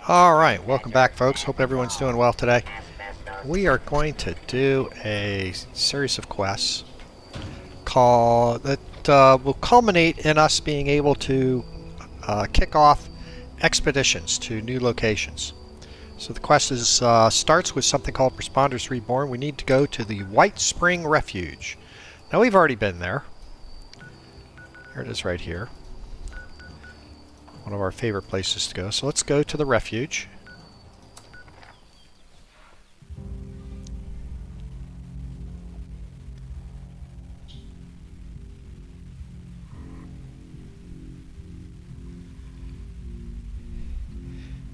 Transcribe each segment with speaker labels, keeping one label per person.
Speaker 1: Alright, welcome back folks. Hope everyone's doing well today. We are going to do a series of quests that will culminate in us being able to kick off expeditions to new locations. So the quest starts with something called Responders Reborn. We need to go to the White Spring Refuge. Now we've already been there. Here it is right here. One of our favorite places to go. So let's go to the refuge.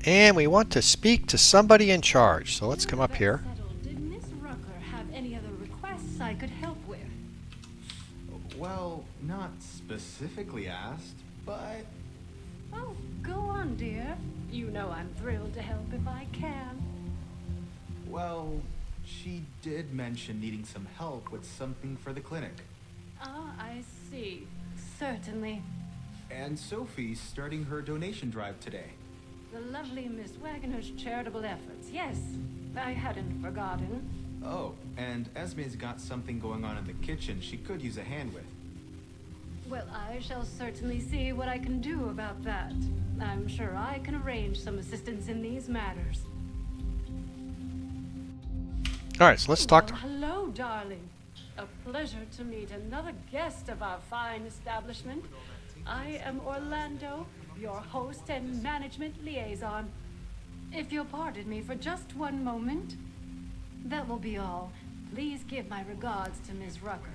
Speaker 1: And we want to speak to somebody in charge. So let's come up here.
Speaker 2: Did Miss Rucker have any other requests I could help with?
Speaker 3: Well, not specifically asked, but...
Speaker 2: Oh, go on, dear. You know I'm thrilled to help if I can.
Speaker 3: Well, she did mention needing some help with something for the clinic.
Speaker 2: Ah, I see. Certainly.
Speaker 3: And Sophie's starting her donation drive today.
Speaker 2: The lovely Miss Wagner's charitable efforts. Yes, I hadn't forgotten.
Speaker 3: Oh, and Esme's got something going on in the kitchen she could use a hand with.
Speaker 2: Well, I shall certainly see what I can do about that. I'm sure I can arrange some assistance in these matters.
Speaker 1: Alright, so let's talk to...
Speaker 2: Hello, darling. A pleasure to meet another guest of our fine establishment. I am Orlando, your host and management liaison. If you'll pardon me for just one moment. That will be all. Please give my regards to Ms. Rucker.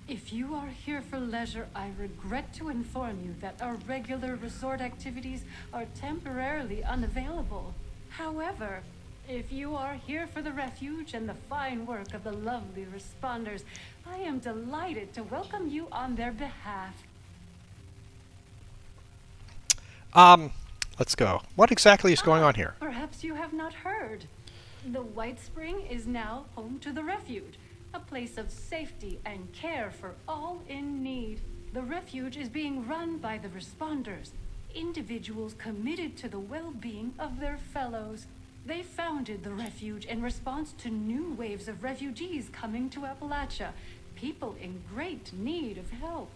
Speaker 2: If you are here for leisure, I regret to inform you that our regular resort activities are temporarily unavailable. However, if you are here for the refuge and the fine work of the lovely responders, I am delighted to welcome you on their behalf.
Speaker 1: Let's go. What exactly is going on here?
Speaker 2: Perhaps you have not heard. The White Spring is now home to the refuge, a place of safety and care for all in need. The refuge is being run by the responders, individuals committed to the well-being of their fellows. They founded the refuge in response to new waves of refugees coming to Appalachia, people in great need of help.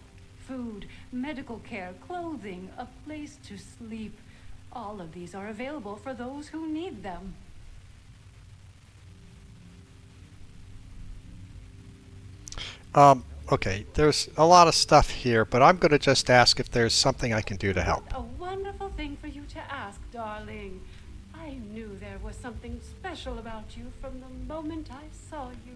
Speaker 2: Food, medical care, clothing, a place to sleep. All of these are available for those who need them.
Speaker 1: Okay, there's a lot of stuff here, but I'm going to just ask if there's something I can do to help.
Speaker 2: A wonderful thing for you to ask, darling. I knew there was something special about you from the moment I saw you.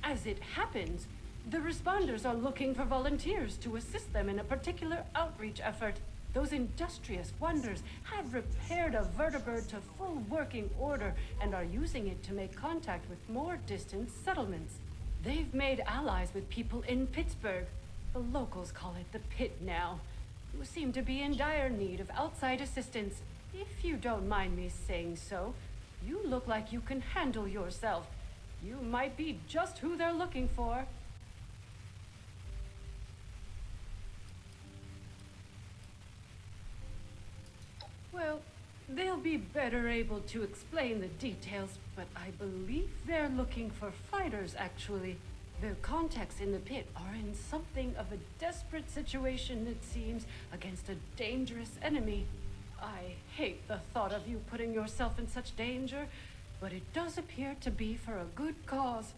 Speaker 2: As it happens, the responders are looking for volunteers to assist them in a particular outreach effort. Those industrious wonders have repaired a vertibird to full working order and are using it to make contact with more distant settlements. They've made allies with people in Pittsburgh. The locals call it the Pit now, who seem to be in dire need of outside assistance. If you don't mind me saying so, you look like you can handle yourself. You might be just who they're looking for. Well, they'll be better able to explain the details, but I believe they're looking for fighters, actually. Their contacts in the Pit are in something of a desperate situation, it seems, against a dangerous enemy. I hate the thought of you putting yourself in such danger, but it does appear to be for a good cause.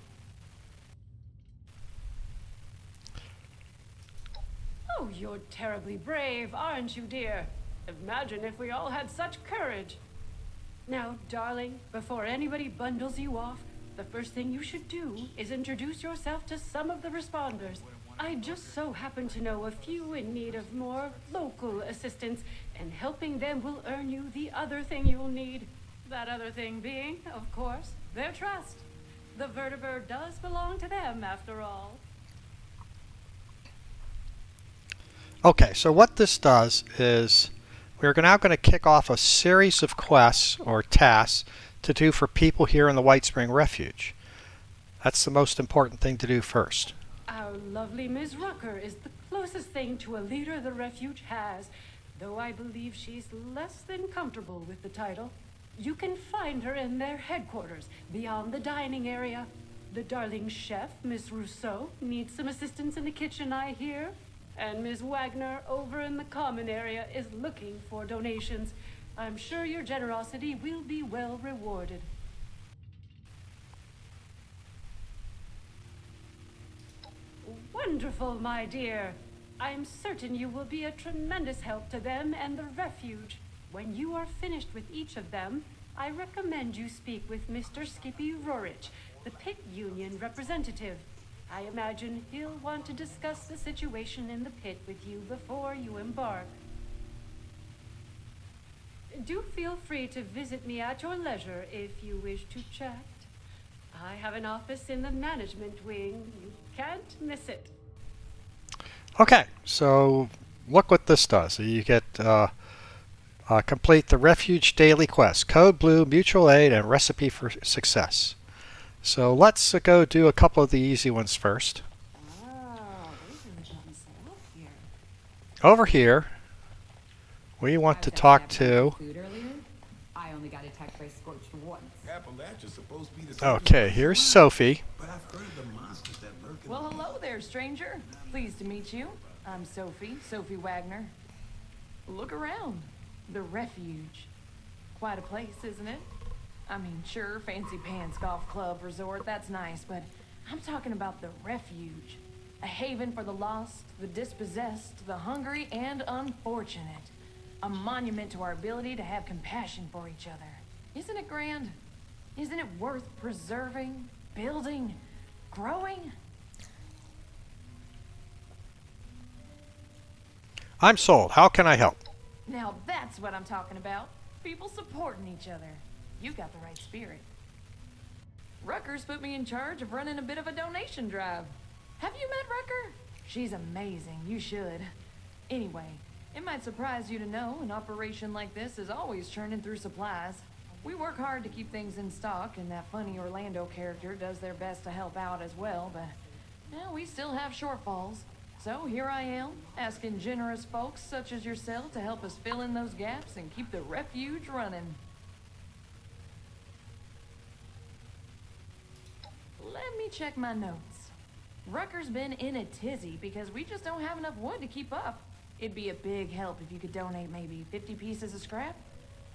Speaker 2: Oh, you're terribly brave, aren't you, dear? Imagine if we all had such courage. Now, darling, before anybody bundles you off, the first thing you should do is introduce yourself to some of the responders. I just so happen to know a few in need of more local assistance, and helping them will earn you the other thing you'll need. That other thing being, of course, their trust. The vertibird does belong to them, after all.
Speaker 1: Okay, so what this does is we're now going to kick off a series of quests or tasks to do for people here in the White Spring Refuge. That's the most important thing to do first.
Speaker 2: Our lovely Ms. Rucker is the closest thing to a leader the refuge has. though I believe she's less than comfortable with the title. You can find her in their headquarters, beyond the dining area. The darling chef, Miss Rousseau, needs some assistance in the kitchen, I hear. And Miss Wagner, over in the common area, is looking for donations. I'm sure your generosity will be well rewarded. Wonderful, my dear. I'm certain you will be a tremendous help to them and the refuge. When you are finished with each of them, I recommend you speak with Mr. Skippy Rorich, the Pitt Union representative. I imagine he'll want to discuss the situation in the pit with you before you embark. Do feel free to visit me at your leisure if you wish to chat. I have an office in the management wing. You can't miss it.
Speaker 1: Okay, so look what this does. You get complete the Refuge Daily Quest, Code Blue, Mutual Aid, and Recipe for Success. So let's go do a couple of the easy ones first. Over here, we want to talk to...
Speaker 4: I only got attacked by Scorch once.
Speaker 5: Appalachia's supposed to be the
Speaker 1: Okay, here's Sophie.
Speaker 5: But I've heard of the monsters that lurk in
Speaker 4: Well, hello there, stranger. Pleased to meet you. I'm Sophie Wagner. Look around. The Refuge. Quite a place, isn't it? I mean, sure, fancy pants, golf club, resort, that's nice, but I'm talking about the Refuge. A haven for the lost, the dispossessed, the hungry, and unfortunate. A monument to our ability to have compassion for each other. Isn't it grand? Isn't it worth preserving, building, growing?
Speaker 1: I'm sold. How can I help?
Speaker 4: Now that's what I'm talking about. People supporting each other. You got the right spirit. Rucker's put me in charge of running a bit of a donation drive. Have you met Rucker? She's amazing. You should. Anyway, it might surprise you to know an operation like this is always churning through supplies. We work hard to keep things in stock, and that funny Orlando character does their best to help out as well, but we still have shortfalls. So here I am, asking generous folks such as yourself to help us fill in those gaps and keep the Refuge running. Let me check my notes. Rucker's been in a tizzy because we just don't have enough wood to keep up. It'd be a big help if you could donate maybe 50 pieces of scrap.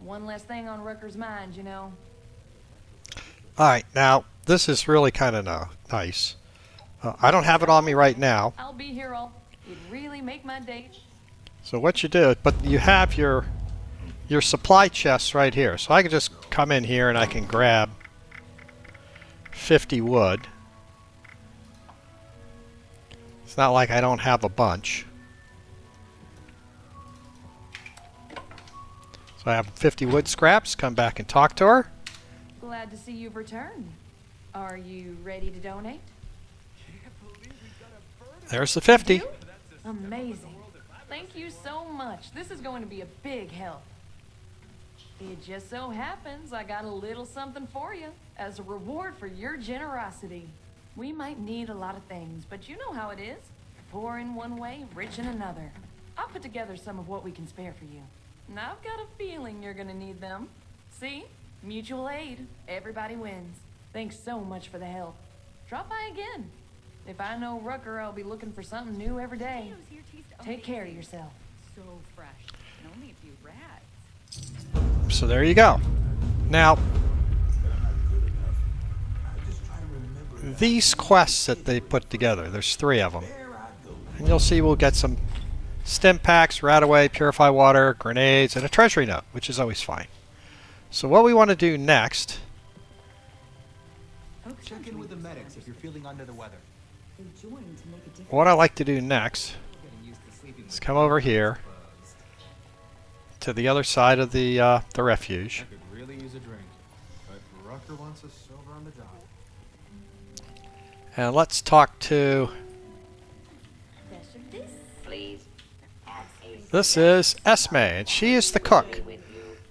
Speaker 4: One less thing on Rucker's mind, you know.
Speaker 1: Alright, now, this is really kind of nice. I don't have it on me right now.
Speaker 4: I'll be here all. It'd really make my day.
Speaker 1: So what you do, but you have your supply chests right here. So I can just come in here and I can grab 50 wood. It's not like I don't have a bunch. So I have 50 wood scraps. Come back and talk to her.
Speaker 4: Glad to see you've returned. Are you ready to donate?
Speaker 1: There's the 50.
Speaker 4: Amazing. Thank you so much. This is going to be a big help. It just so happens I got a little something for you as a reward for your generosity. We might need a lot of things, but you know how it is. Poor in one way, rich in another. I'll put together some of what we can spare for you. And I've got a feeling you're gonna need them. See? Mutual aid. Everybody wins. Thanks so much for the help. Drop by again. If I know Rucker, I'll be looking for something new every day. Take care of yourself.
Speaker 6: So fresh. And only a few rats.
Speaker 1: So there you go. Now, these quests that they put together, there's 3 of them. And you'll see we'll get some stim packs, Radaway, Purify Water, grenades, and a treasury note, which is always fine. So what we want to do next...
Speaker 3: Check in with the medics if you're feeling under the weather.
Speaker 1: What I like to do next is come over here to the other side of the refuge.
Speaker 3: I could really use a drink, but Rucker wants us sober on the job.
Speaker 1: And let's talk to... This is Esme, and she is the cook.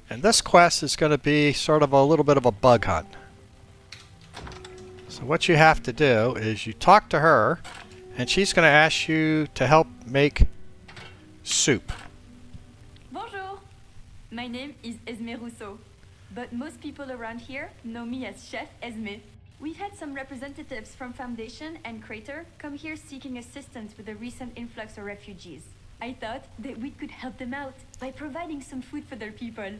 Speaker 1: And this quest is going to be sort of a little bit of a bug hunt. So what you have to do is you talk to her, and she's going to ask you to help make soup.
Speaker 6: My name is Esme Rousseau, but most people around here know me as Chef Esme. We've had some representatives from Foundation and Crater come here seeking assistance with the recent influx of refugees. I thought that we could help them out by providing some food for their people.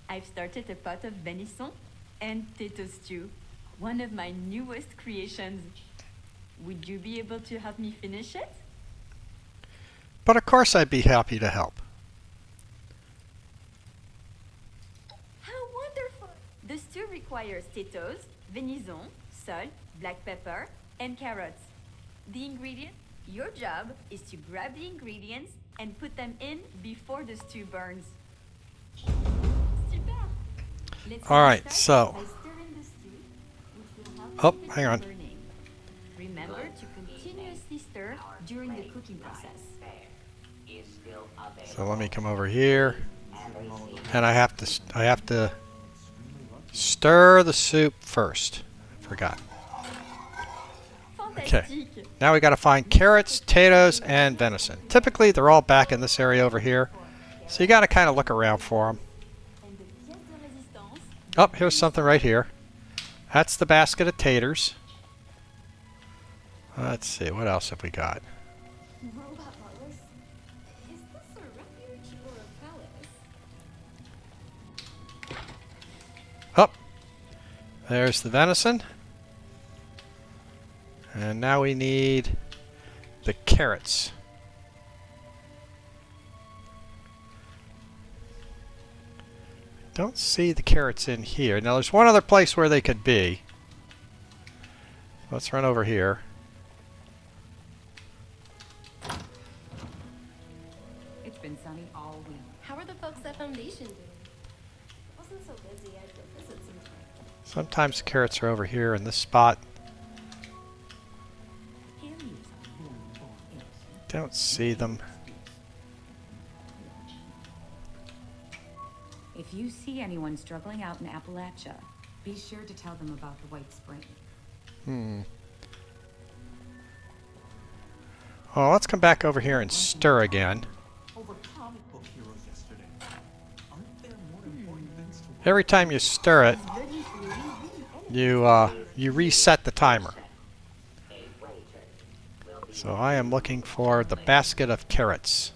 Speaker 6: I've started a pot of venison and potato stew, one of my newest creations. Would you be able to help me finish it?
Speaker 1: But of course I'd be happy to help.
Speaker 6: How wonderful! The stew requires potatoes, venison, salt, black pepper, and carrots. The ingredients? Your job is to grab the ingredients and put them in before the stew burns. Super! Let's
Speaker 1: All right,
Speaker 6: start
Speaker 1: so.
Speaker 6: by stirring the stew, which will help
Speaker 1: Oh,
Speaker 6: keep it
Speaker 1: hang on.
Speaker 6: from burning. Remember to continuously stir during the cooking process.
Speaker 1: So let me come over here, and I have to stir the soup first. I forgot.
Speaker 6: Fantastique!
Speaker 1: Now we got to find carrots, potatoes, and venison. Typically, they're all back in this area over here, so you got to kind of look around for them.
Speaker 6: And the pièce de résistance.
Speaker 1: Oh, here's something right here. That's the basket of taters. Let's see, what else have we got?
Speaker 6: Robot butlers? Is this a refuge or a palace?
Speaker 1: Oh, there's the venison. And now we need the carrots. Don't see the carrots in here. Now there's one other place where they could be. Let's run over here.
Speaker 6: It's been sunny all week.
Speaker 7: How are the folks at Foundation doing? Wasn't so busy, I'd go visit sometime.
Speaker 1: Sometimes the carrots are over here in this spot. Don't see them.
Speaker 8: If you see anyone struggling out in Appalachia, be sure to tell them about the White Spring.
Speaker 1: Well, let's come back over here and stir again.
Speaker 5: Over comic book heroes yesterday. Aren't there more important things to
Speaker 1: Every time you stir it, you reset the timer. So I am looking for the basket of carrots.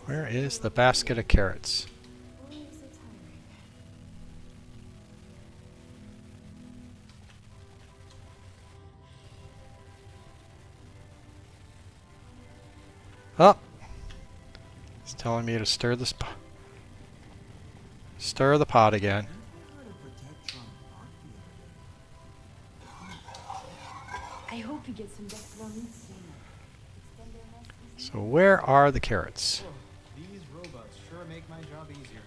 Speaker 1: Where is the basket of carrots? Oh, it's telling me to stir this stir the pot again.
Speaker 6: I hope you get some meat soon.
Speaker 1: So where are the carrots?
Speaker 3: These robots sure make my job easier.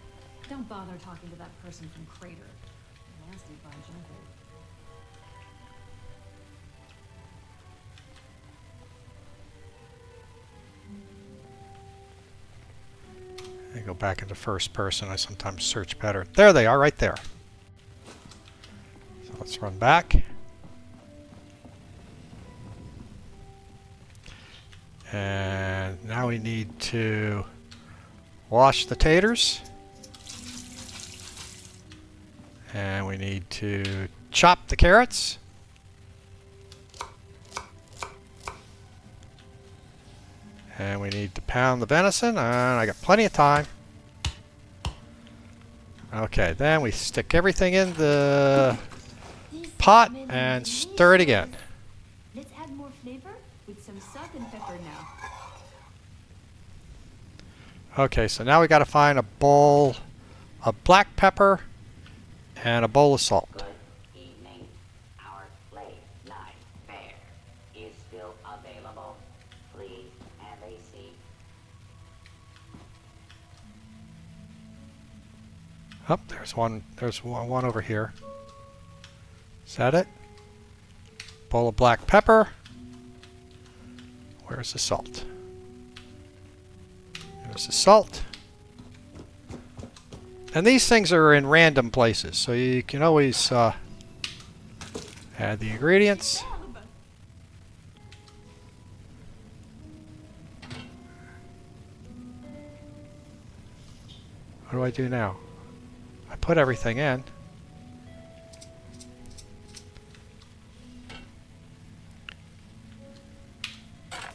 Speaker 4: Don't bother talking to that person from Crater. Nasty bunch, aren't they?
Speaker 1: I go back into first person. I sometimes search better. There they are, right there. So let's run back. And now we need to wash the taters. And we need to chop the carrots. And we need to pound the venison, and I got plenty of time. Okay, then we stick everything in the pot and stir it again.
Speaker 6: Let's add more flavor with some salt and pepper now.
Speaker 1: Okay, so now we got to find a bowl of black pepper and a bowl of salt.
Speaker 9: Good evening. Our late night fare is still available. Please have a seat.
Speaker 1: Oh, there's one. There's one over here. Is that it? Bowl of black pepper. Where's the salt? There's the salt. And these things are in random places, so you can always add the ingredients. What do I do now? I put everything in.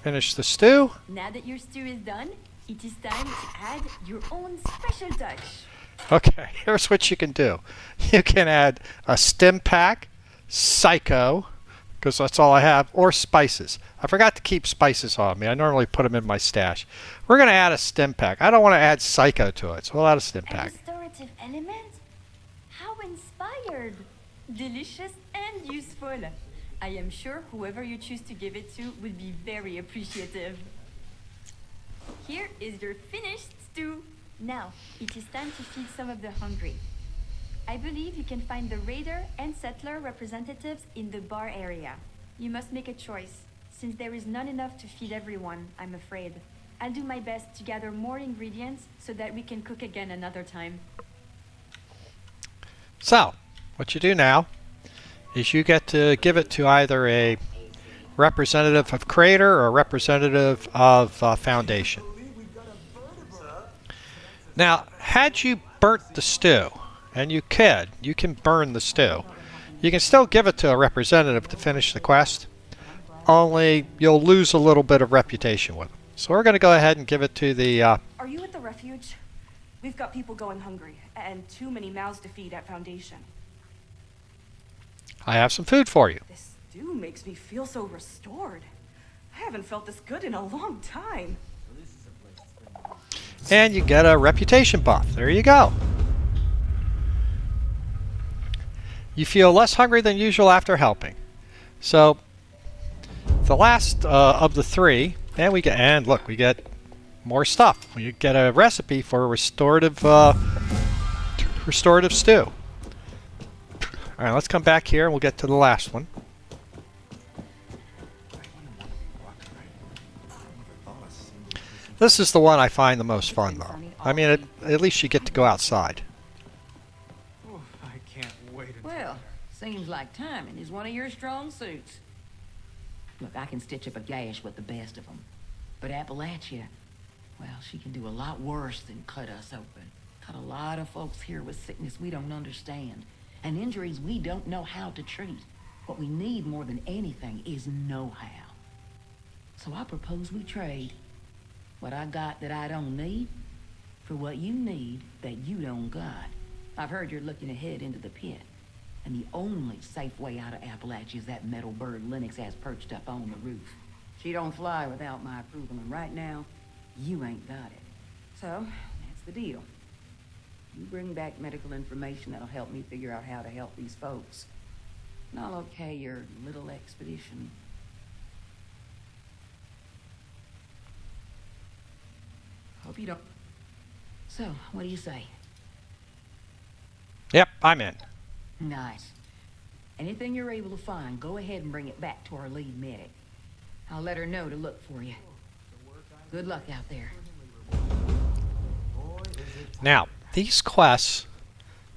Speaker 1: Finish the stew.
Speaker 6: Now that your stew is done, it is time to add your own special touch.
Speaker 1: Okay, here's what you can do. You can add a stim pack, psycho, because that's all I have, or spices. I forgot to keep spices on me. I normally put them in my stash. We're going to add a stim pack. I don't want to add psycho to it, so we'll add a stim
Speaker 6: A
Speaker 1: pack.
Speaker 6: restorative element? How inspired! Delicious and useful. I am sure whoever you choose to give it to will be very appreciative. Here is your finished stew. Now, it is time to feed some of the hungry. I believe you can find the raider and settler representatives in the bar area. You must make a choice, since there is not enough to feed everyone, I'm afraid. I'll do my best to gather more ingredients so that we can cook again another time.
Speaker 1: So, what you do now is you get to give it to either a representative of Crater or a representative of Foundation. Now, had you burnt the stew, and you can burn the stew, you can still give it to a representative to finish the quest, only you'll lose a little bit of reputation with them. So we're going to go ahead and give it to the...
Speaker 10: Are you at the refuge? We've got people going hungry, and too many mouths to feed at Foundation.
Speaker 1: I have some food for you.
Speaker 10: This stew makes me feel so restored. I haven't felt this good in a long time.
Speaker 1: And you get a reputation buff. There you go. You feel less hungry than usual after helping. So, the last of the three, and we get more stuff. We get a recipe for a restorative stew. All right, let's come back here and we'll get to the last one. This is the one I find the most fun, though. I mean, at least you get to go outside.
Speaker 3: I can't wait until...
Speaker 9: Well, seems like timing is one of your strong suits. Look, I can stitch up a gash with the best of them. But Appalachia, well, she can do a lot worse than cut us open. Got a lot of folks here with sickness we don't understand, and injuries we don't know how to treat. What we need more than anything is know-how. So I propose we trade what I got that I don't need for what you need that you don't got. I've heard you're looking ahead into the pit, and the only safe way out of Appalachia is that metal bird Lennox has perched up on the roof. She don't fly without my approval, and right now, you ain't got it. So, that's the deal. You bring back medical information that'll help me figure out how to help these folks, and I'll okay your little expedition. Hope you don't... So, what do you say?
Speaker 1: Yep, I'm in.
Speaker 9: Nice. Anything you're able to find, go ahead and bring it back to our lead medic. I'll let her know to look for you. Good luck out there.
Speaker 1: Now, these quests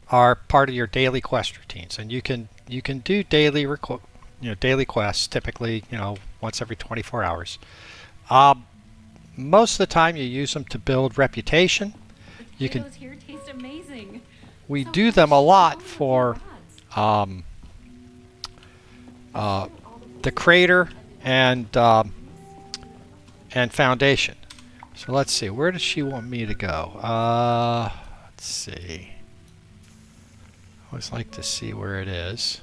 Speaker 1: are part of your daily quest routines, and you can do daily daily quests typically once every 24 hours. Most of the time, you use them to build reputation. You can.
Speaker 2: Potatoes here taste amazing.
Speaker 1: We do them a lot for the Crater and Foundation. So let's see. Where does she want me to go? Let's see. I always like to see where it is.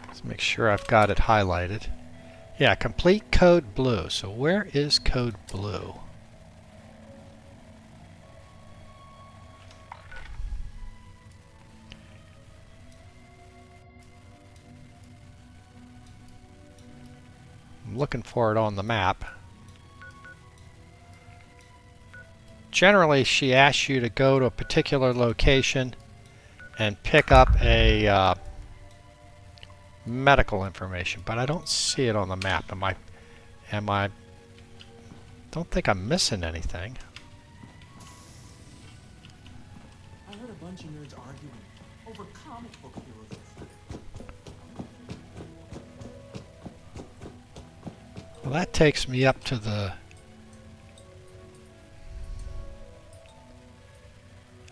Speaker 1: Let's make sure I've got it highlighted. Yeah, complete code blue. So where is code blue? I'm looking for it on the map. Generally, she asks you to go to a particular location and pick up a medical information, but I don't see it on the map. Am I don't think I'm missing anything.
Speaker 5: I heard a bunch of nerds arguing over comic book heroes yesterday.
Speaker 1: Well, that takes me up to the...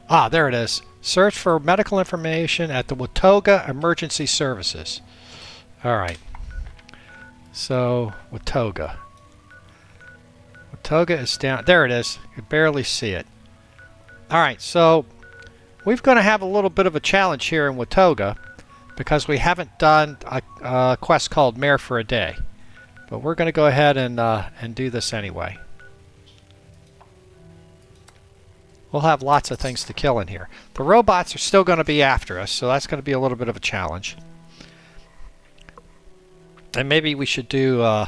Speaker 1: Ah, there it is. Search for medical information at the Watauga Emergency Services. Alright. So, Watauga. Watauga is down... There it is. You can barely see it. Alright, so we're going to have a little bit of a challenge here in Watauga because we haven't done a quest called Mayor for a Day. But we're going to go ahead and do this anyway. We'll have lots of things to kill in here. The robots are still going to be after us, so that's going to be a little bit of a challenge. And maybe we should do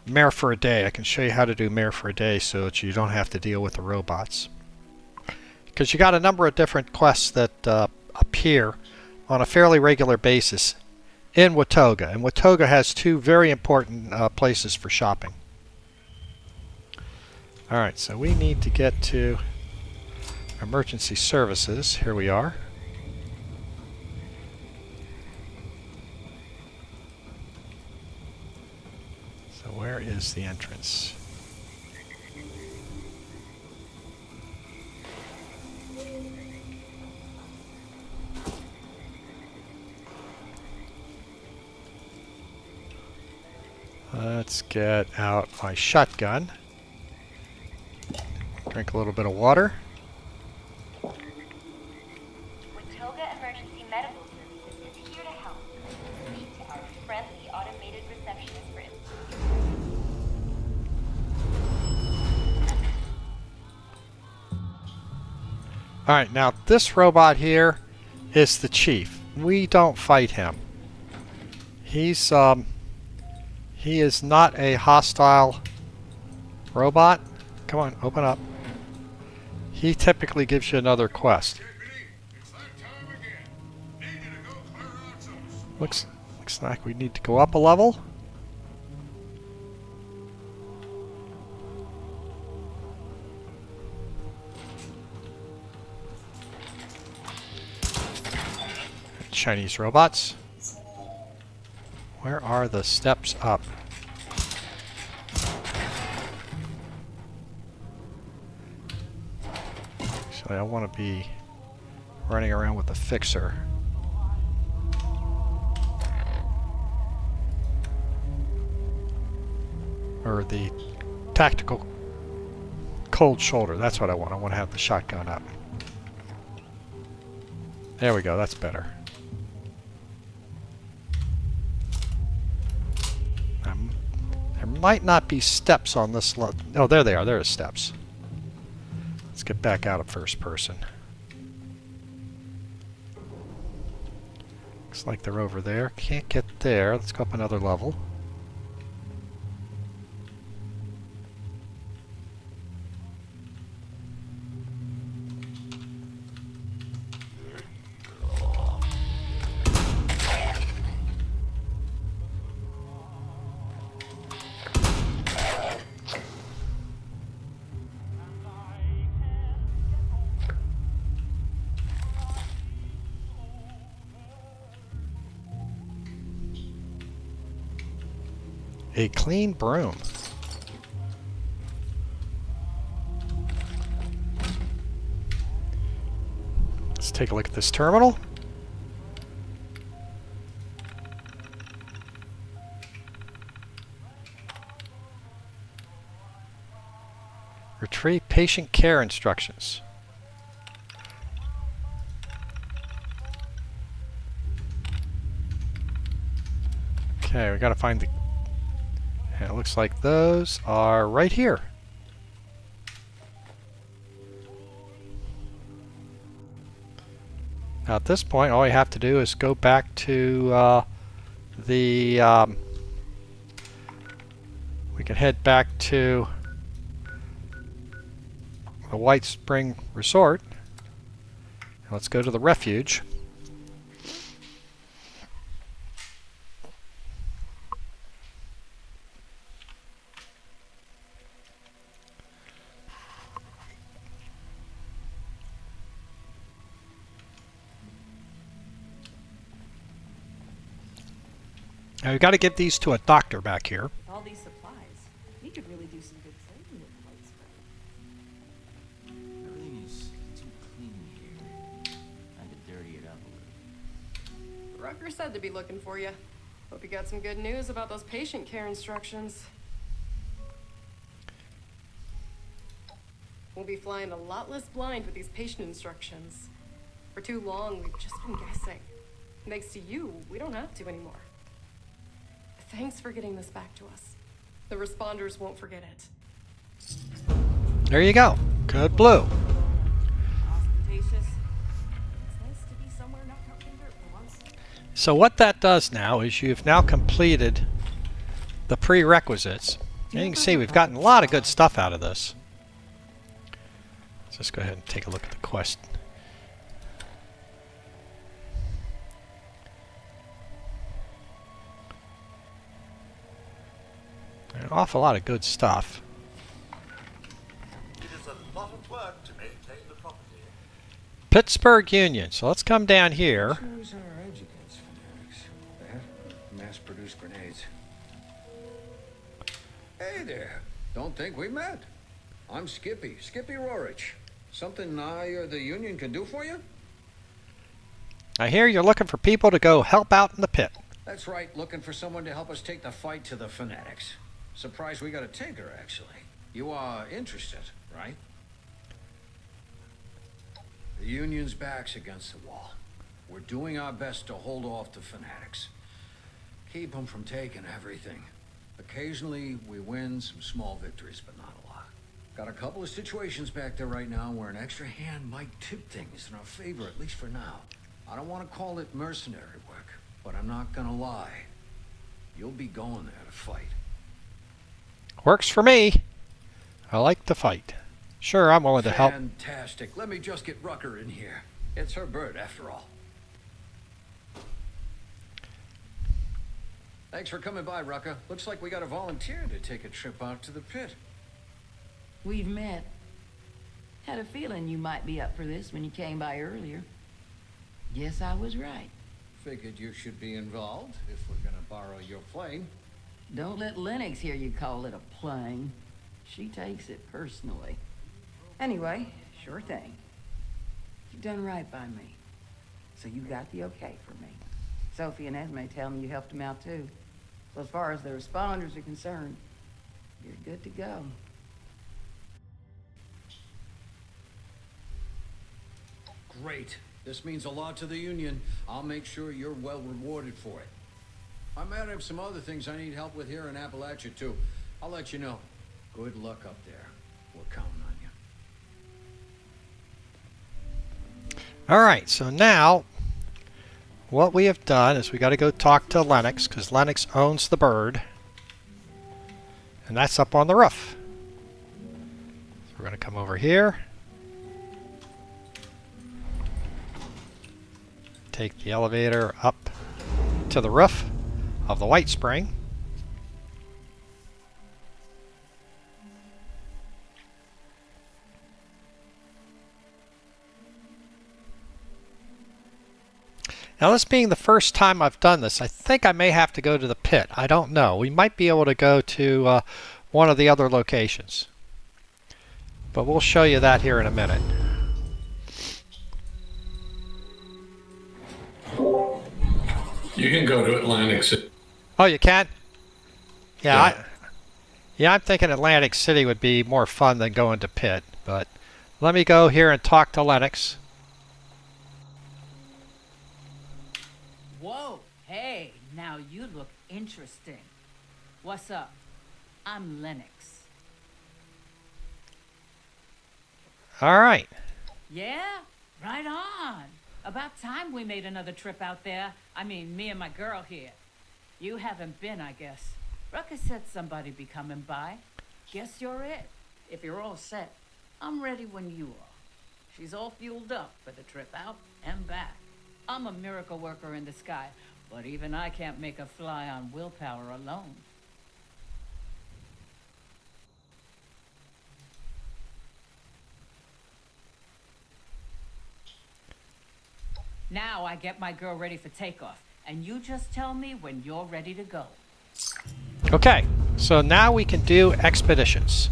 Speaker 1: Mayor for a Day. I can show you how to do Mayor for a Day so that you don't have to deal with the robots. Because you got a number of different quests that appear on a fairly regular basis in Watauga. And Watauga has two very important places for shopping. Alright, so we need to get to Emergency Services. Here we are. So where is the entrance? Let's get out my shotgun. Drink a little bit of water.
Speaker 6: Watauga Emergency Medical Services is here to help. Speak to our friendly automated receptionist for
Speaker 1: Alright, now this robot here is the chief. We don't fight him. He is not a hostile robot. Come on, open up. He typically gives you another quest. Looks like we need to go up a level. Chinese robots. Where are the steps up? Actually, I want to be running around with the fixer. Or the tactical cold shoulder. That's what I want. I want to have the shotgun up. There we go. That's better. There might not be steps on this. Oh, there they are. There are steps. Let's get back out of first person. Looks like they're over there. Can't get there. Let's go up another level. A clean broom. Let's take a look at this terminal. Retrieve patient care instructions. Okay, we gotta find the... And it looks like those are right here. Now at this point, all you have to do is go back to we can head back to the White Spring Resort. And let's go to the refuge. Now we've got to give these to a doctor back here.
Speaker 10: With all these supplies, we could really do some good trading with the white spring.
Speaker 5: Everything is too clean here. Had to dirty it up a little.
Speaker 11: Rucker said to be looking for you. Hope you got some good news about those patient care instructions. We'll be flying a lot less blind with these patient instructions. For too long, we've just been guessing. Thanks to you, we don't have to anymore. Thanks for getting this back to us. The responders won't forget it.
Speaker 1: There you go. Good blue.
Speaker 10: Ostentatious. It's nice to be somewhere not covered in dirt for once.
Speaker 1: So what that does now is you've now completed the prerequisites. And you can see we've gotten a lot of good stuff out of this. Let's just go ahead and take a look at the quest. An awful lot of good stuff.
Speaker 12: It is a lot of work to maintain the property.
Speaker 1: Pittsburgh Union. So let's come down here.
Speaker 13: Who's our edge against fanatics? That? Mass-produced grenades. Hey there. Don't think we met. I'm Skippy Rorich. Something I or the Union can do for you?
Speaker 1: I hear you're looking for people to go help out in the pit.
Speaker 13: That's right, looking for someone to help us take the fight to the fanatics. Surprised we got a tinker, actually. You are interested, right? The Union's back's against the wall. We're doing our best to hold off the fanatics. Keep them from taking everything. Occasionally, we win some small victories, but not a lot. Got a couple of situations back there right now where an extra hand might tip things in our favor, at least for now. I don't want to call it mercenary work, but I'm not gonna lie. You'll be going there to fight.
Speaker 1: Works for me. I like to fight. Sure, I'm willing to help.
Speaker 13: Fantastic. Let me just get Rucker in here. It's her bird, after all. Thanks for coming by, Rucker. Looks like we got a volunteer to take a trip out to the pit.
Speaker 9: We've met. Had a feeling you might be up for this when you came by earlier. Guess I was right.
Speaker 13: Figured you should be involved if we're gonna borrow your plane.
Speaker 9: Don't let Lennox hear you call it a plane. She takes it personally. Anyway, sure thing. You've done right by me. So you got the okay for me. Sophie and Esme tell me you helped them out too. So as far as the responders are concerned, you're good to go.
Speaker 13: Great. This means a lot to the Union. I'll make sure you're well rewarded for it. I might have some other things I need help with here in Appalachia, too. I'll let you know. Good luck up there. We're counting on you.
Speaker 1: All right, so now what we have done is we got to go talk to Lennox because Lennox owns the bird. And that's up on the roof. So we're going to come over here. Take the elevator up to the roof of the White Spring. Now, this being the first time I've done this, I think I may have to go to the pit. I don't know. We might be able to go to one of the other locations. But we'll show you that here in a minute.
Speaker 14: You can go to Atlantic City.
Speaker 1: Oh, you can? Yeah, I'm thinking Atlantic City would be more fun than going to Pitt. But let me go here and talk to Lennox.
Speaker 15: Whoa, hey, now you look interesting. What's up? I'm Lennox.
Speaker 1: All right.
Speaker 15: Yeah, right on. About time we made another trip out there. I mean, me and my girl here. You haven't been, I guess. Ruckus said somebody'd be coming by. Guess you're it. If you're all set, I'm ready when you are. She's all fueled up for the trip out and back. I'm a miracle worker in the sky, but even I can't make a fly on willpower alone. Now I get my girl ready for takeoff, and you just tell me when you're ready to go.
Speaker 1: Okay, so now we can do expeditions.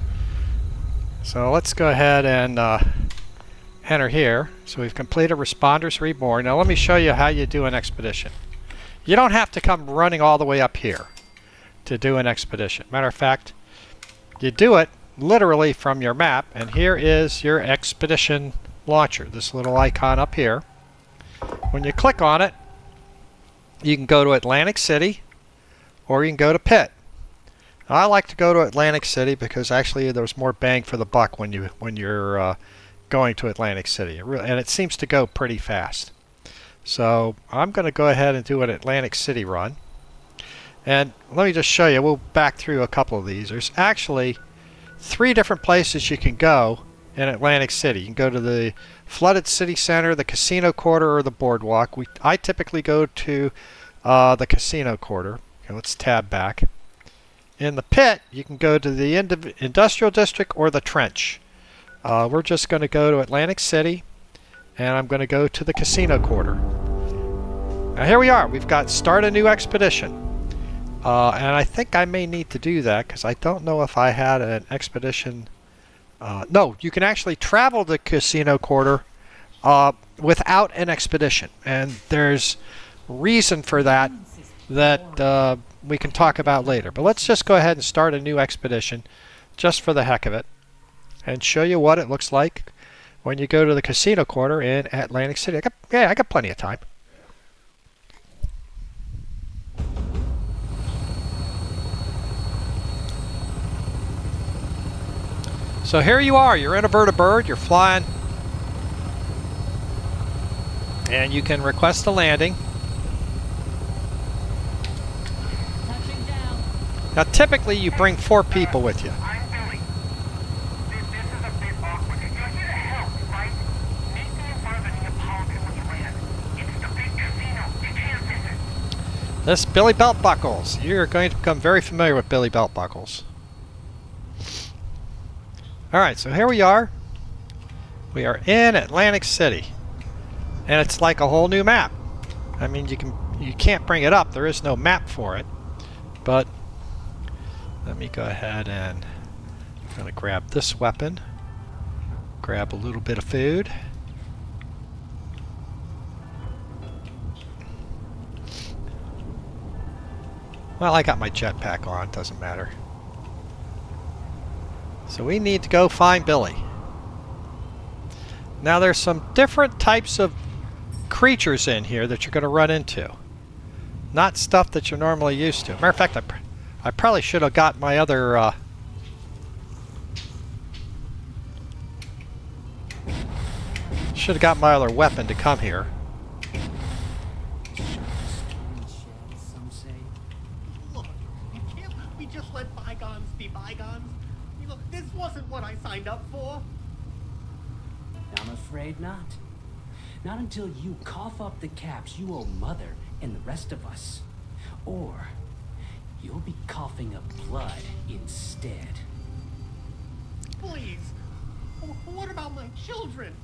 Speaker 1: So let's go ahead and enter here. So we've completed Responders Reborn. Now let me show you how you do an expedition. You don't have to come running all the way up here to do an expedition. Matter of fact, you do it literally from your map, and here is your expedition launcher, this little icon up here. When you click on it, you can go to Atlantic City or you can go to Pitt. Now, I like to go to Atlantic City because actually there's more bang for the buck when you're going to Atlantic City, and it seems to go pretty fast. So I'm going to go ahead and do an Atlantic City run. And let me just show you, we'll back through a couple of these. There's actually 3 different places you can go in Atlantic City. You can go to the flooded city center, the casino quarter, or the boardwalk. I typically go to the casino quarter. Okay, let's tab back. In the Pit, you can go to the industrial district or the trench. We're just going to go to Atlantic City, and I'm going to go to the casino quarter. Now here we are. We've got start a new expedition. And I think I may need to do that because I don't know if I had an expedition. No, you can actually travel the casino quarter without an expedition. And there's reason for that we can talk about later. But let's just go ahead and start a new expedition just for the heck of it and show you what it looks like when you go to the casino quarter in Atlantic City. I got plenty of time. So here you are, you're in a vertibird, you're flying, and you can request a landing.
Speaker 15: Touching down.
Speaker 1: Now typically you bring 4 people with you.
Speaker 16: I'm Billy. This is a bit awkward. You're here to help, right? Meet me in front of the Neapolitan when you land. It's the big casino. You can't miss it.
Speaker 1: This Billy Belt Buckles. You're going to become very familiar with Billy Belt Buckles. Alright, so here we are. We are in Atlantic City. And it's like a whole new map. I mean, you can't bring it up. There is no map for it. But let me go ahead and I'm going to grab this weapon. Grab a little bit of food. Well, I got my jetpack on, doesn't matter. So we need to go find Billy. Now there's some different types of creatures in here that you're going to run into. Not stuff that you're normally used to. Matter of fact, I probably should have got my other weapon to come here.
Speaker 16: Some say. Look, can't we just let bygones be bygones? Look, this wasn't what I signed up for.
Speaker 17: I'm afraid not. Not until you cough up the caps you owe Mother and the rest of us. Or you'll be coughing up blood instead.
Speaker 16: Please. What about my children?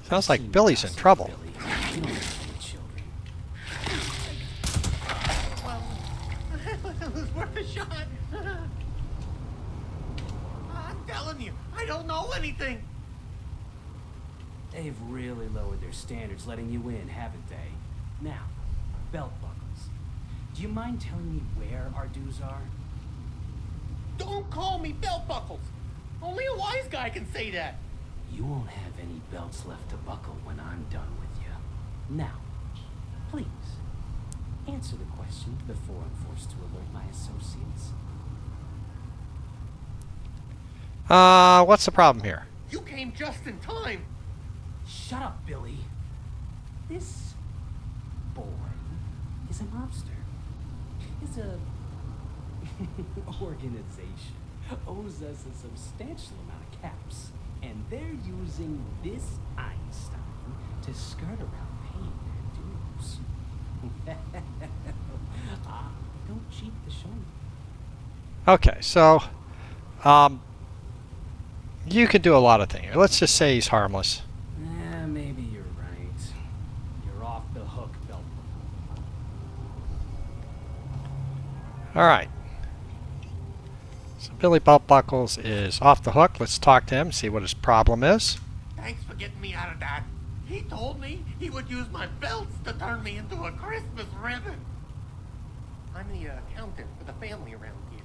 Speaker 1: Sounds like Billy's in trouble.
Speaker 17: You don't have any children.
Speaker 16: Well, it was worth a shot. I'm telling you, I don't know anything.
Speaker 17: They've really lowered their standards letting you in, haven't they? Now, belt buckles. Do you mind telling me where our dues are?
Speaker 16: Don't call me belt buckles. Only a wise guy can say that.
Speaker 17: You won't have any belts left to buckle when I'm done with you. Now, please, answer the question before I'm forced to alert my associates.
Speaker 1: What's the problem here?
Speaker 16: You came just in time.
Speaker 17: Shut up, Billy. This boy is a mobster. His organization owes us a substantial amount of caps, and they're using this Einstein to skirt around paying their dues. Don't cheat the showman.
Speaker 1: Okay, so you can do a lot of things. Let's just say he's harmless.
Speaker 17: Maybe you're right. You're off the hook, belt buckle.
Speaker 1: Alright. So Billy Belt Buckles is off the hook. Let's talk to him, see what his problem is.
Speaker 16: Thanks for getting me out of that. He told me he would use my belts to turn me into a Christmas ribbon. I'm the accountant for the family around here.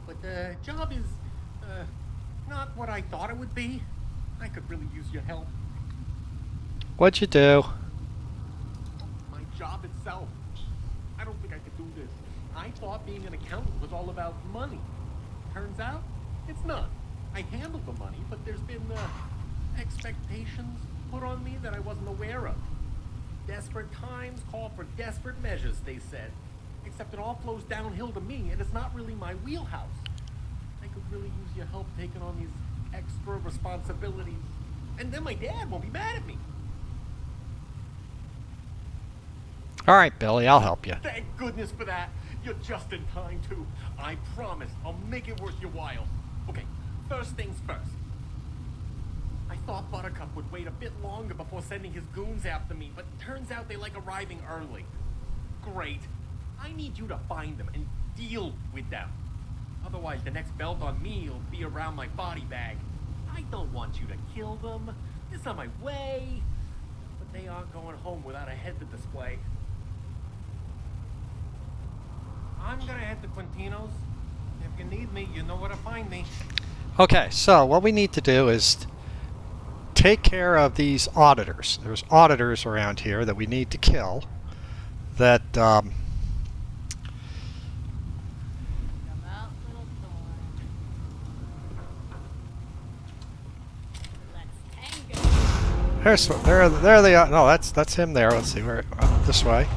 Speaker 16: But the job is, not what I thought it would be. I could really use your help.
Speaker 1: What'd you do?
Speaker 16: My job itself. I don't think I could do this. I thought being an accountant was all about money. Turns out, it's not. I handle the money, but there's been, expectations put on me that I wasn't aware of. Desperate times call for desperate measures, they said. Except it all flows downhill to me, and it's not really my wheelhouse. I could really use your help taking on these extra responsibilities. And then my dad won't be mad at me.
Speaker 1: Alright, Billy, I'll help you.
Speaker 16: Thank goodness for that. You're just in time, too. I promise I'll make it worth your while. Okay, first things first. I thought Buttercup would wait a bit longer before sending his goons after me, but turns out they like arriving early. Great. I need you to find them and deal with them. Otherwise, the next belt on me will be around my body bag. I don't want you to kill them. It's on my way. But they aren't going home without a head to display. I'm gonna head to Quintino's. If you need me, you know where to find me.
Speaker 1: Okay, so what we need to do is take care of these auditors. There's auditors around here that we need to kill that there they are. No, that's him there. Let's see where this way.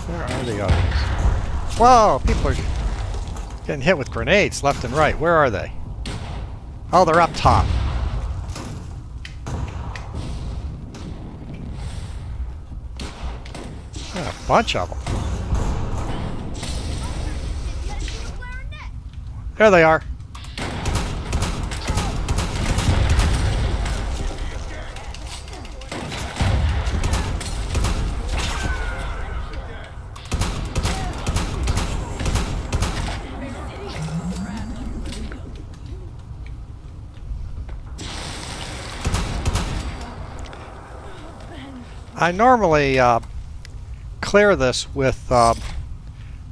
Speaker 1: Where are the others? Whoa! People are getting hit with grenades left and right. Where are they? Oh, they're up top. A bunch of them. There they are. I normally clear this with a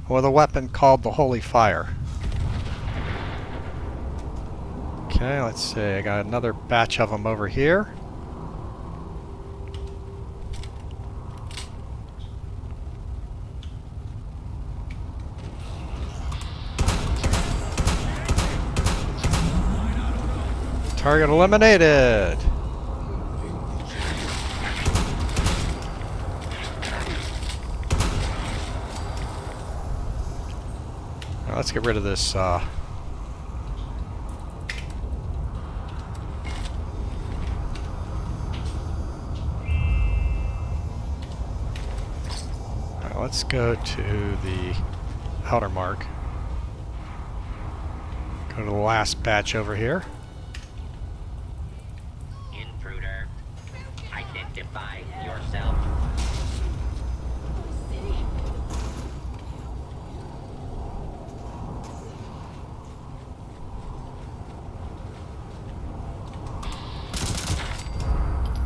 Speaker 1: weapon called the Holy Fire. Okay, let's see. I got another batch of them over here. Target eliminated. Now let's get rid of this. Let's go to the outer mark. Go to the last batch over here.
Speaker 18: Intruder, identify yourself.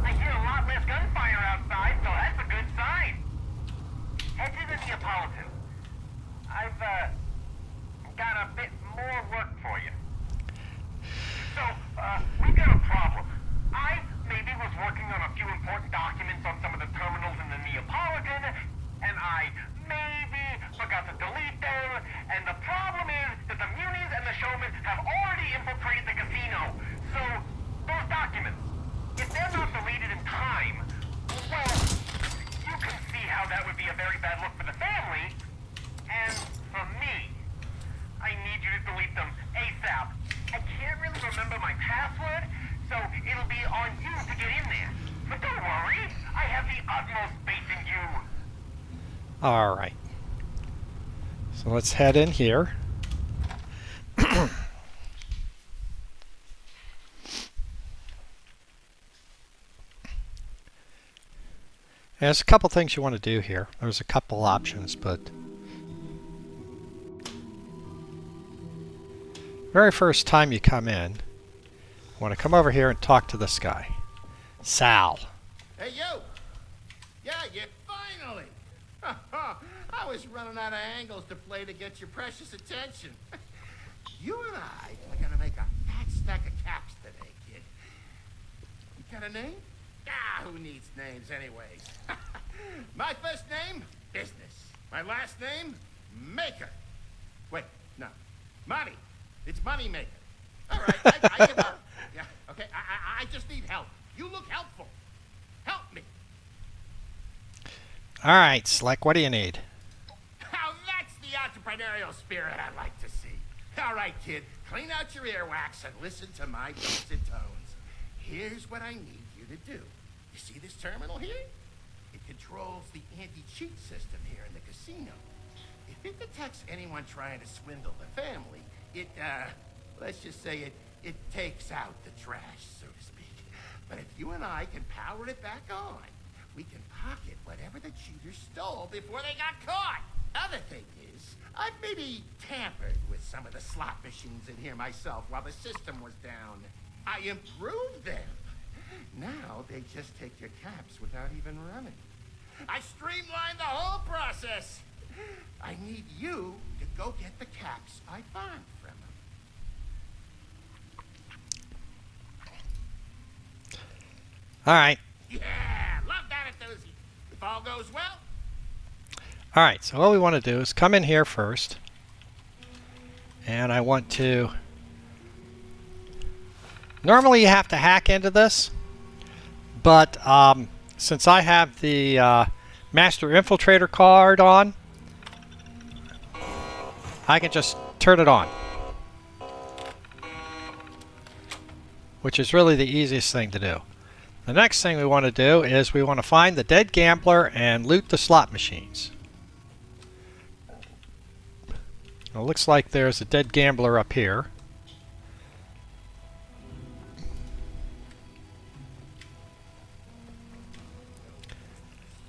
Speaker 16: I hear a lot less gunfire outside, so that's a good sign. Head to the Neapolitan. I've, got a bit more work for you. So, we've got a problem. I maybe was working on a few important documents on some of the terminals in the Neapolitan, and I maybe forgot to delete them, and the problem is that the Muni's and the Showmen have already infiltrated the casino. So, those documents, if they're not deleted in time, well, you can see how that would be a very bad look for the family, and for me. I need you to delete them ASAP. I can't really remember my password, so it'll be on you to get in there. But don't worry, I have the utmost faith in you.
Speaker 1: Alright. So let's head in here. There's a couple things you want to do here. There's a couple options, but very first time you come in, you want to come over here and talk to this guy, Sal.
Speaker 16: Hey, you! Yeah, you finally! I was running out of angles to play to get your precious attention. You and I are gonna make a fat stack of caps today, kid. You got a name? Ah, who needs names anyways? My first name, Business. My last name, Maker. Wait, no. Money. It's Money Maker. All right, I give up. Yeah, okay, I just need help. You look helpful. Help me.
Speaker 1: All right, Slick, what do you need?
Speaker 16: Now that's the entrepreneurial spirit I'd like to see. All right, kid, clean out your earwax and listen to my dulcet tones. Here's what I need you to do. You see this terminal here? It controls the anti-cheat system here in the casino. If it detects anyone trying to swindle the family, it, let's just say it takes out the trash, so to speak. But if you and I can power it back on, we can pocket whatever the cheaters stole before they got caught. Other thing is, I've maybe tampered with some of the slot machines in here myself while the system was down. I improved them. Now they just take your caps without even running. I streamlined the whole process. I need you to go get the caps I found from them.
Speaker 1: All right.
Speaker 16: Yeah, love that enthusiasm. If all goes well.
Speaker 1: All right, so what we want to do is come in here first. And I want to... Normally you have to hack into this. But since I have the Master Infiltrator card on, I can just turn it on. Which is really the easiest thing to do. The next thing we want to do is we want to find the dead gambler and loot the slot machines. It looks like there's a dead gambler up here.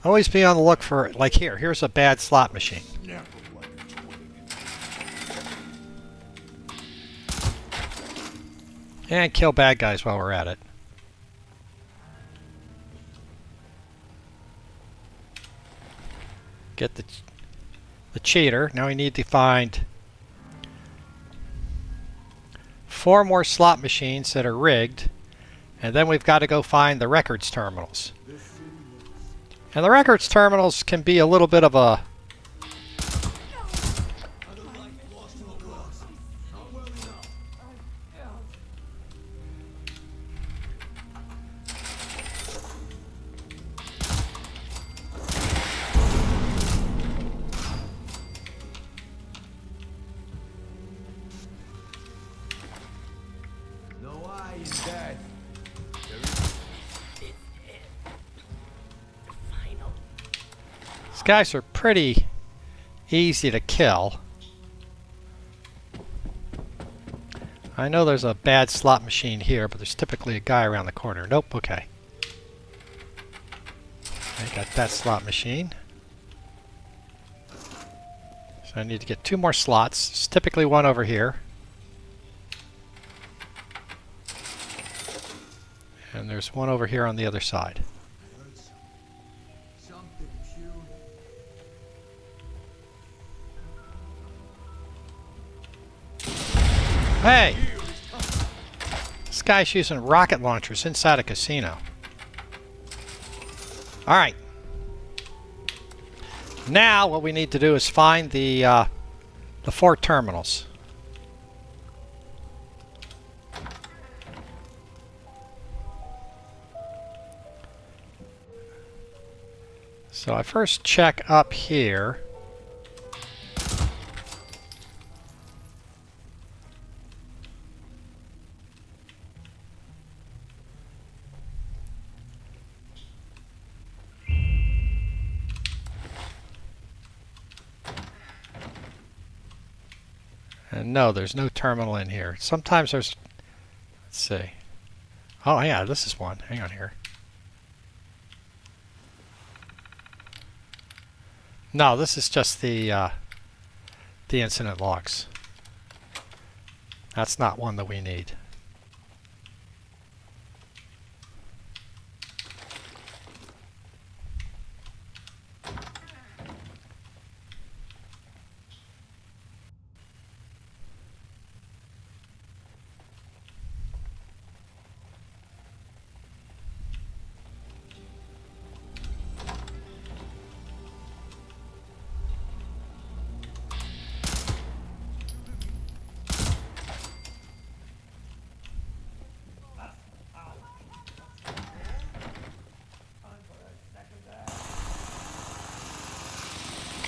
Speaker 1: Always be on the look for, like here's a bad slot machine. And kill bad guys while we're at it. Get the cheater. Now we need to find 4 more slot machines that are rigged. And then we've got to go find the records terminals. And the records terminals can be a little bit of a... These guys are pretty easy to kill. I know there's a bad slot machine here, but there's typically a guy around the corner. Nope, okay. I got that slot machine. So I need to get 2 more slots. There's typically one over here. And there's one over here on the other side. Hey! This guy's using rocket launchers inside a casino. Alright. Now what we need to do is find the 4 terminals. So I first check up here. And no, there's no terminal in here. Sometimes there's... Let's see. Oh yeah, this is one. Hang on here. No, this is just the incident logs. That's not one that we need.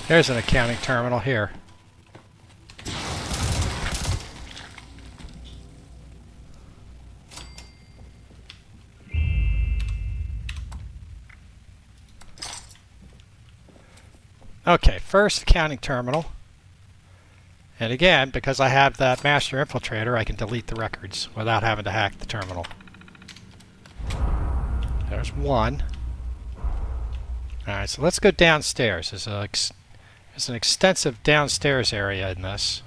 Speaker 1: There's an accounting terminal here. Okay, first accounting terminal. And again, because I have that master infiltrator, I can delete the records without having to hack the terminal. There's one. Alright, so let's go downstairs. There's an extensive downstairs area in this.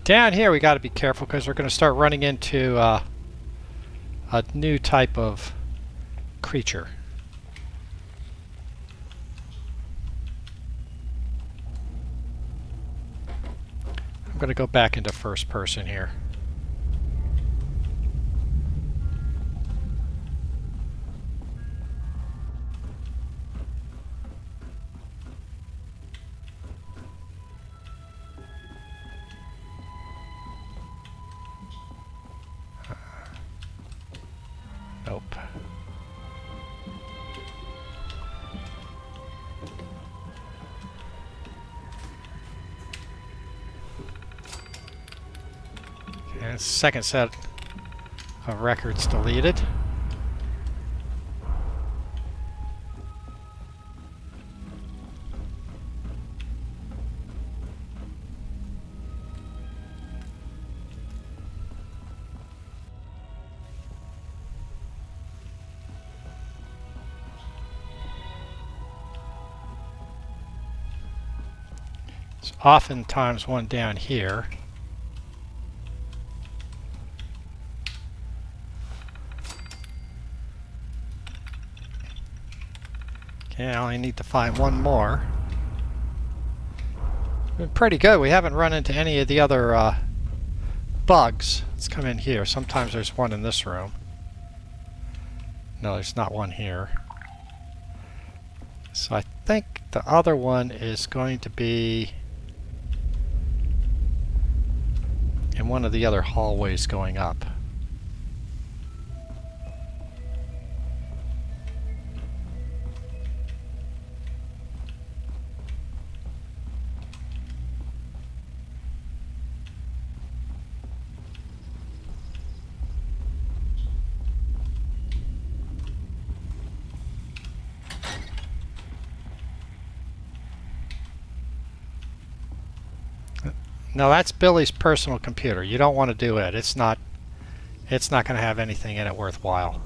Speaker 1: Down here we got to be careful because we're going to start running into a new type of creature. I'm going to go back into first person here. Nope. Okay, second set of records deleted. Oftentimes one down here. Okay, I only need to find one more. Been pretty good. We haven't run into any of the other bugs. Let's come in here. Sometimes there's one in this room. No, there's not one here. So I think the other one is going to be in one of the other hallways going up. No, that's Billy's personal computer. You don't want to do it. It's not going to have anything in it worthwhile.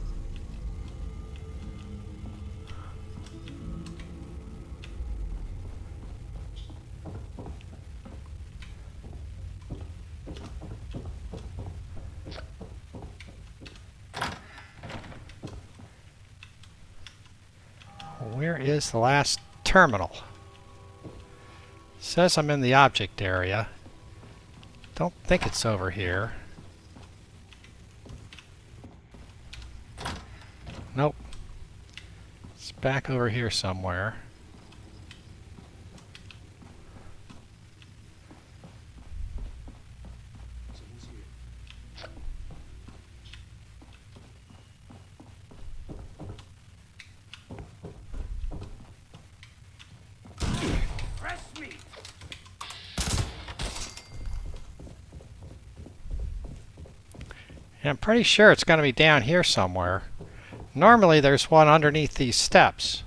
Speaker 1: Where is the last terminal? Says I'm in the object area. Don't think it's over here. Nope. It's back over here somewhere. And I'm pretty sure it's going to be down here somewhere. Normally there's one underneath these steps,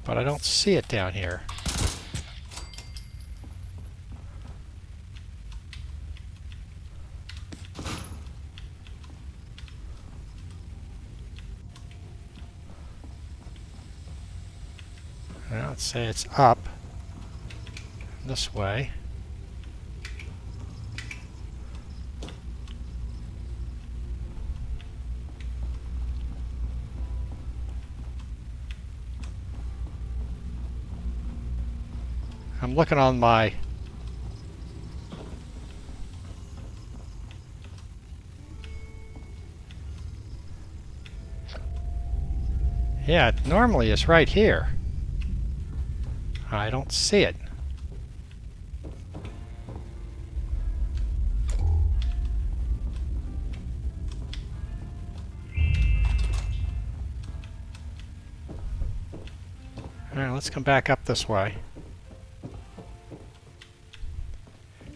Speaker 1: but I don't see it down here. Well, let's say it's up this way. I'm looking on my yeah, it normally is right here. I don't see it. Alright, let's come back up this way.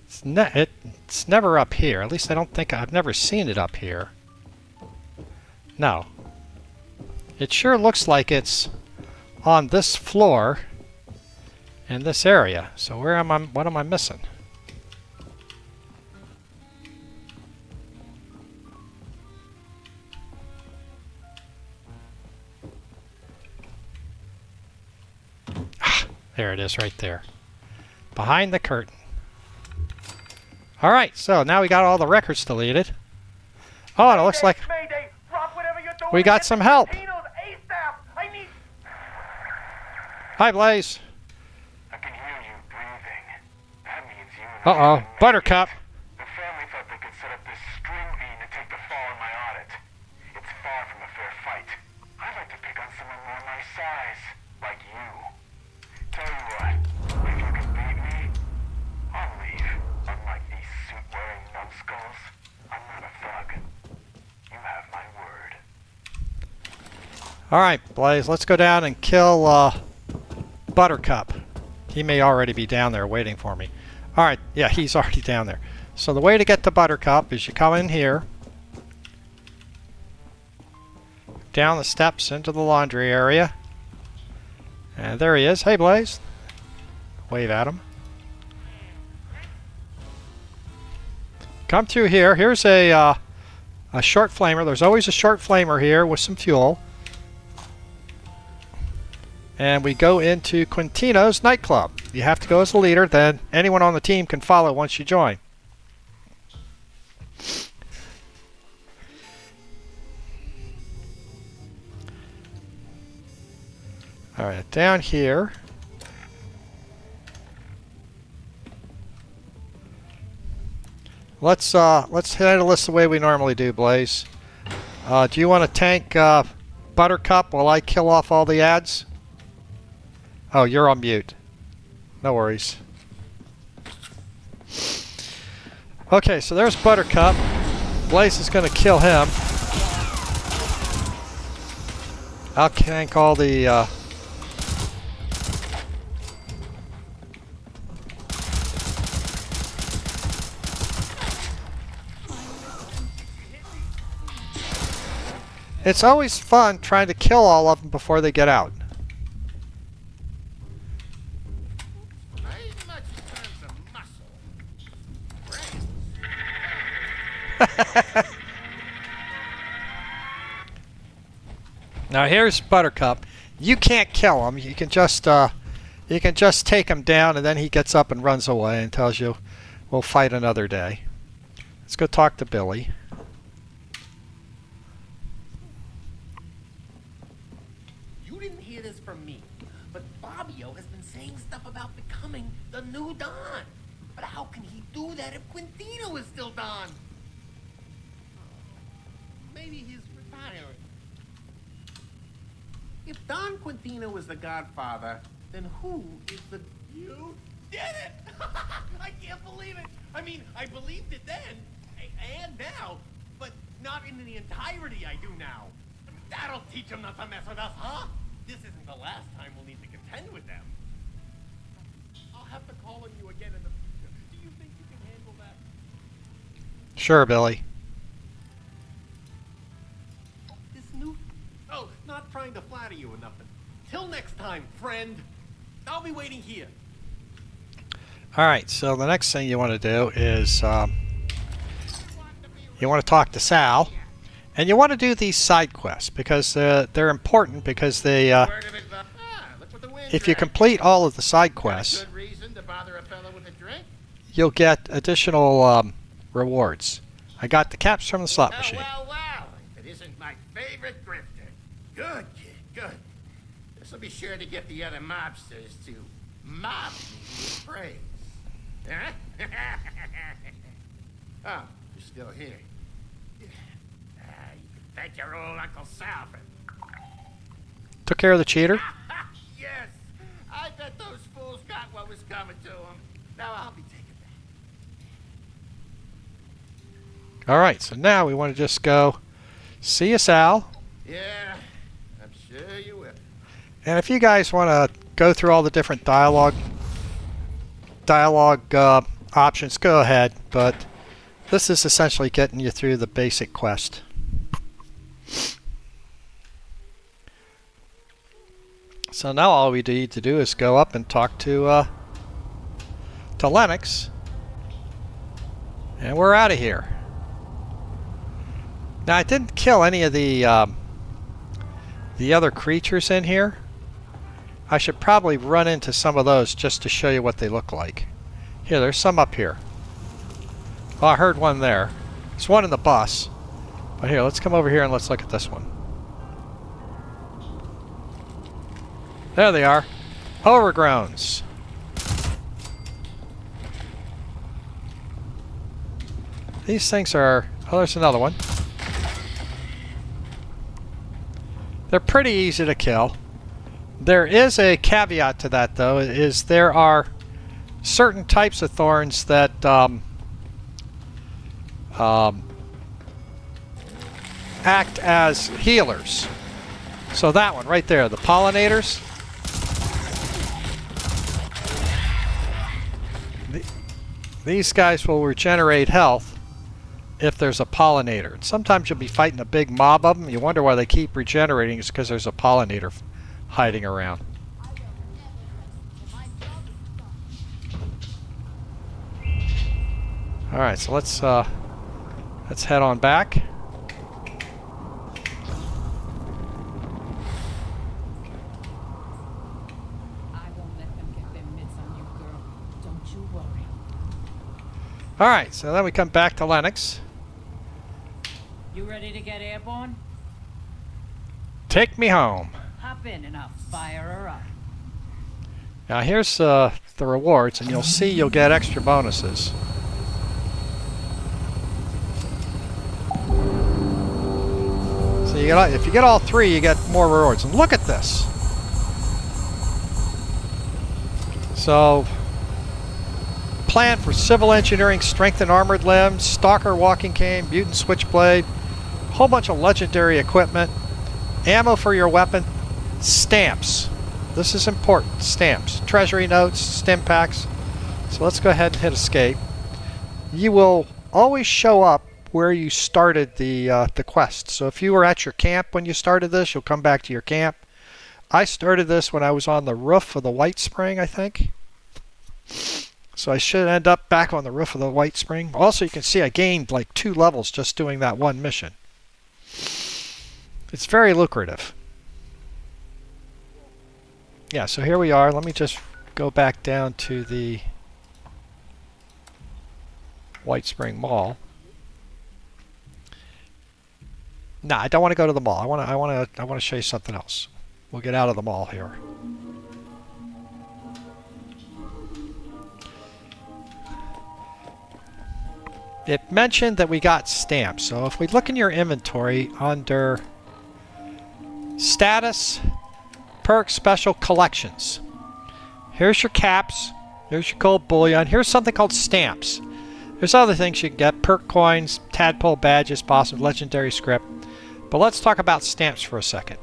Speaker 1: It's never up here. At least I don't think I've never seen it up here. No. It sure looks like it's on this floor in this area. So where am I? What am I missing? Ah, there it is, right there, behind the curtain. All right, so now we got all the records deleted. Oh, and it looks like we got some help. Hi, Blaze.
Speaker 16: I can hear you breathing. That means you and
Speaker 1: Uh-oh, Buttercup.
Speaker 16: The family thought they could set up this string bean to take the fall on my audit. It's far from a fair fight. I'd like to pick on someone more my size, like you. Tell you what, if you can beat me, I'll leave. Unlike these suit-wearing numbskulls, I'm not a thug. You have my word.
Speaker 1: All right, Blaze, let's go down and kill Buttercup. He may already be down there waiting for me. All right, yeah, he's already down there. So the way to get to Buttercup is you come in here, down the steps into the laundry area, and there he is. Hey, Blaze. Wave at him. Come through here. Here's a short flamer. There's always a short flamer here with some fuel. And we go into Quintino's nightclub. You have to go as the leader, then anyone on the team can follow once you join. Alright, down here. Let's handle this the way we normally do, Blaze. Do you want to tank Buttercup while I kill off all the ads? Oh, you're on mute. No worries. Okay, so there's Buttercup. Blaze is going to kill him. I'll tank all the... It's always fun trying to kill all of them before they get out. Now here's Buttercup. You can't kill him. You can just take him down, and then he gets up and runs away and tells you, "We'll fight another day." Let's go talk to Billy.
Speaker 19: You didn't hear this from me, but Fabio has been saying stuff about becoming the new Don. But how can he do that if Quintino is still Don? Maybe he's retiring. If Don Quintino is the Godfather, then who is the... You did it! I can't believe it! I mean, I believed it then, and now, but not in the entirety I do now. That'll teach them not to mess with us, huh? This isn't the last time we'll need to contend with them. I'll have to call on you again in the future. Do you think you can handle that?
Speaker 1: Sure, Billy.
Speaker 19: This new... Oh, not trying to flatter you or nothing. Till next time, friend. I'll be waiting here.
Speaker 1: Alright, so the next thing you want to do is you want to talk to Sal, and you want to do these side quests because they're important because they if you complete all of the side quests,
Speaker 19: Good reason to bother a fellow with a drink?
Speaker 1: you'll get additional rewards. I got the caps from the slot machine.
Speaker 19: Well, if it isn't my favorite grifter. Good, kid, good. This'll be sure to get the other mobsters to mob me with praise. Huh? Oh, you're still here. You can thank your old Uncle Sal for...
Speaker 1: Took care of the cheater.
Speaker 19: Yes, I bet those fools got what was coming to them. Now I'll be taken back.
Speaker 1: Alright, so now we want to just go see you, Sal.
Speaker 19: Yeah, I'm sure you will.
Speaker 1: And if you guys want to go through all the different dialogue options, go ahead. But this is essentially getting you through the basic quest. So now all we need to do is go up and talk to Lennox. And we're out of here. Now I didn't kill any of the other creatures in here. I should probably run into some of those just to show you what they look like. Here, there's some up here. Well, I heard one there. There's one in the bus. But here, let's come over here and let's look at this one. There they are. Overgrowns. These things are... Oh, there's another one. They're pretty easy to kill. There is a caveat to that, though, is there are certain types of thorns that act as healers. So that one right there, the pollinators. These guys will regenerate health if there's a pollinator. And sometimes you'll be fighting a big mob of them. You wonder why they keep regenerating. It's because there's a pollinator hiding around. All right, so let's head on back. All right, so then we come back to Lennox.
Speaker 15: You ready to get airborne?
Speaker 1: Take me home.
Speaker 15: Hop in and I'll fire her up.
Speaker 1: Now here's the rewards, and you'll see you'll get extra bonuses. So you get, if you get all three, you get more rewards. And look at this. So, plan for civil engineering, strengthen armored limbs, stalker walking cane, mutant switchblade, a whole bunch of legendary equipment, ammo for your weapon, stamps. This is important. Stamps, treasury notes, stim packs. So let's go ahead and hit escape. You will always show up where you started the quest. So if you were at your camp when you started this, you'll come back to your camp. I started this when I was on the roof of the White Spring, I think. So I should end up back on the roof of the White Spring. Also, you can see I gained like 2 levels just doing that one mission. It's very lucrative. Yeah, so here we are. Let me just go back down to the White Spring Mall. No, I don't want to go to the mall. I want to show you something else. We'll get out of the mall here. It mentioned that we got stamps. So if we look in your inventory under status, perks, special collections. Here's your caps. Here's your gold bullion. Here's something called stamps. There's other things you can get. Perk coins, tadpole badges, possible legendary script. But let's talk about stamps for a second.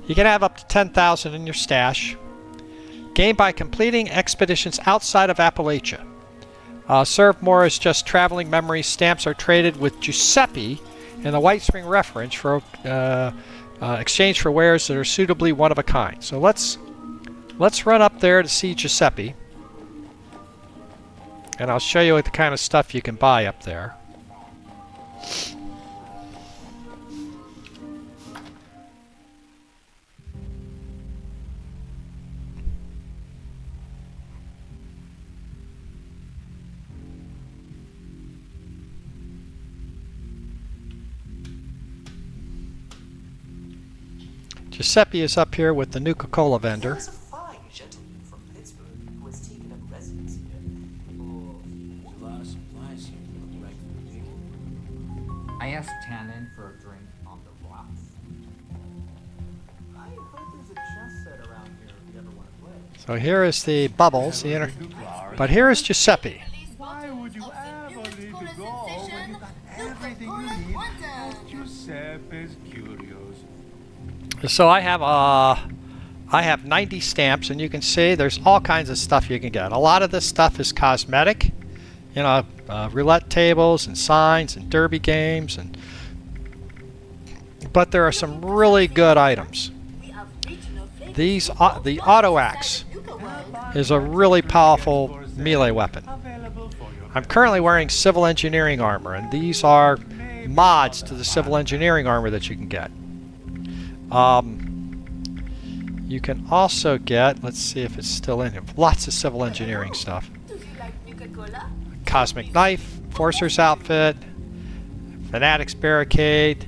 Speaker 1: You can have up to 10,000 in your stash. Gained by completing expeditions outside of Appalachia. Serve more as just traveling memories. Stamps are traded with Giuseppe in the White Spring reference for exchange for wares that are suitably one of a kind. So let's run up there to see Giuseppe, and I'll show you the kind of stuff you can buy up there. Giuseppe is up here with the Nuka-Cola vendor.
Speaker 5: There's a fine gentleman from Pittsburgh who has taken up residence here. Oh, there's a lot of supplies here. Right for the
Speaker 18: I asked Tannen for a drink on the rocks.
Speaker 3: I heard there's a chess set around here if you ever want to play.
Speaker 1: So here is the Bubbles, but here is Giuseppe.
Speaker 19: Why would you ever need to go when you got everything you need at Giuseppe's Curios?
Speaker 1: So I have 90 stamps, and you can see there's all kinds of stuff you can get. A lot of this stuff is cosmetic, you know, roulette tables and signs and derby games, but there are some really good items. The auto axe is a really powerful melee weapon. I'm currently wearing civil engineering armor, and these are mods to the civil engineering armor that you can get. You can also get, let's see if it's still in here, lots of civil engineering stuff. Cosmic Knife, Forcer's Outfit, Fanatics Barricade,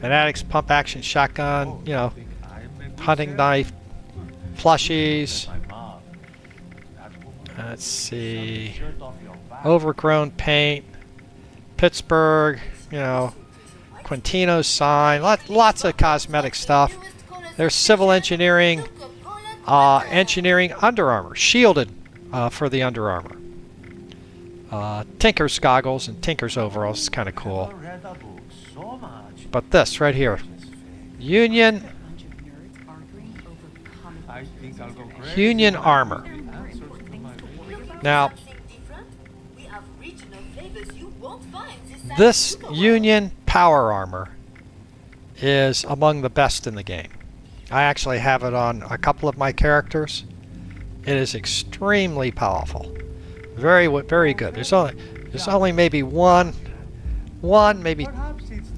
Speaker 1: Fanatics Pump Action Shotgun, you know, Hunting Knife, plushies. Let's see, Overgrown Paint, Pittsburgh, you know, Quintino's sign, lots of cosmetic stuff. There's civil engineering, engineering Under Armour, shielded for the Under Armour. Tinker's goggles and Tinker's overalls is kind of cool. But this right here, Union armor. Now, this Union power armor is among the best in the game. I actually have it on a couple of my characters. It is extremely powerful. Very good. There's only maybe one maybe.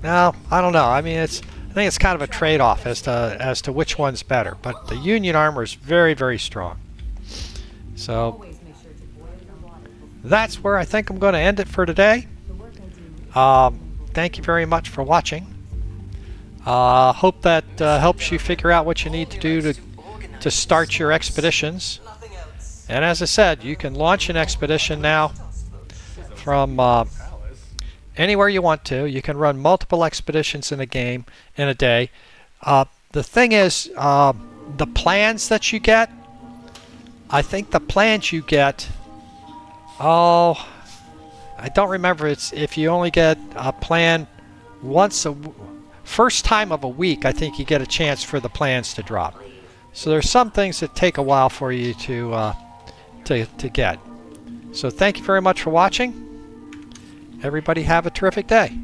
Speaker 1: No, I don't know. I mean, I think it's kind of a trade-off as to which one's better. But the Union armor is very strong. So that's where I think I'm going to end it for today. Thank you very much for watching. Hope that helps you figure out what you need to do to start your expeditions. And as I said, you can launch an expedition now from anywhere you want to. You can run multiple expeditions in a game in a day. The thing is, the plans that you get, I think the plans you get, I don't remember, it's if you only get a plan once first time of a week, I think you get a chance for the plans to drop. So there's some things that take a while for you to get. So thank you very much for watching. Everybody have a terrific day.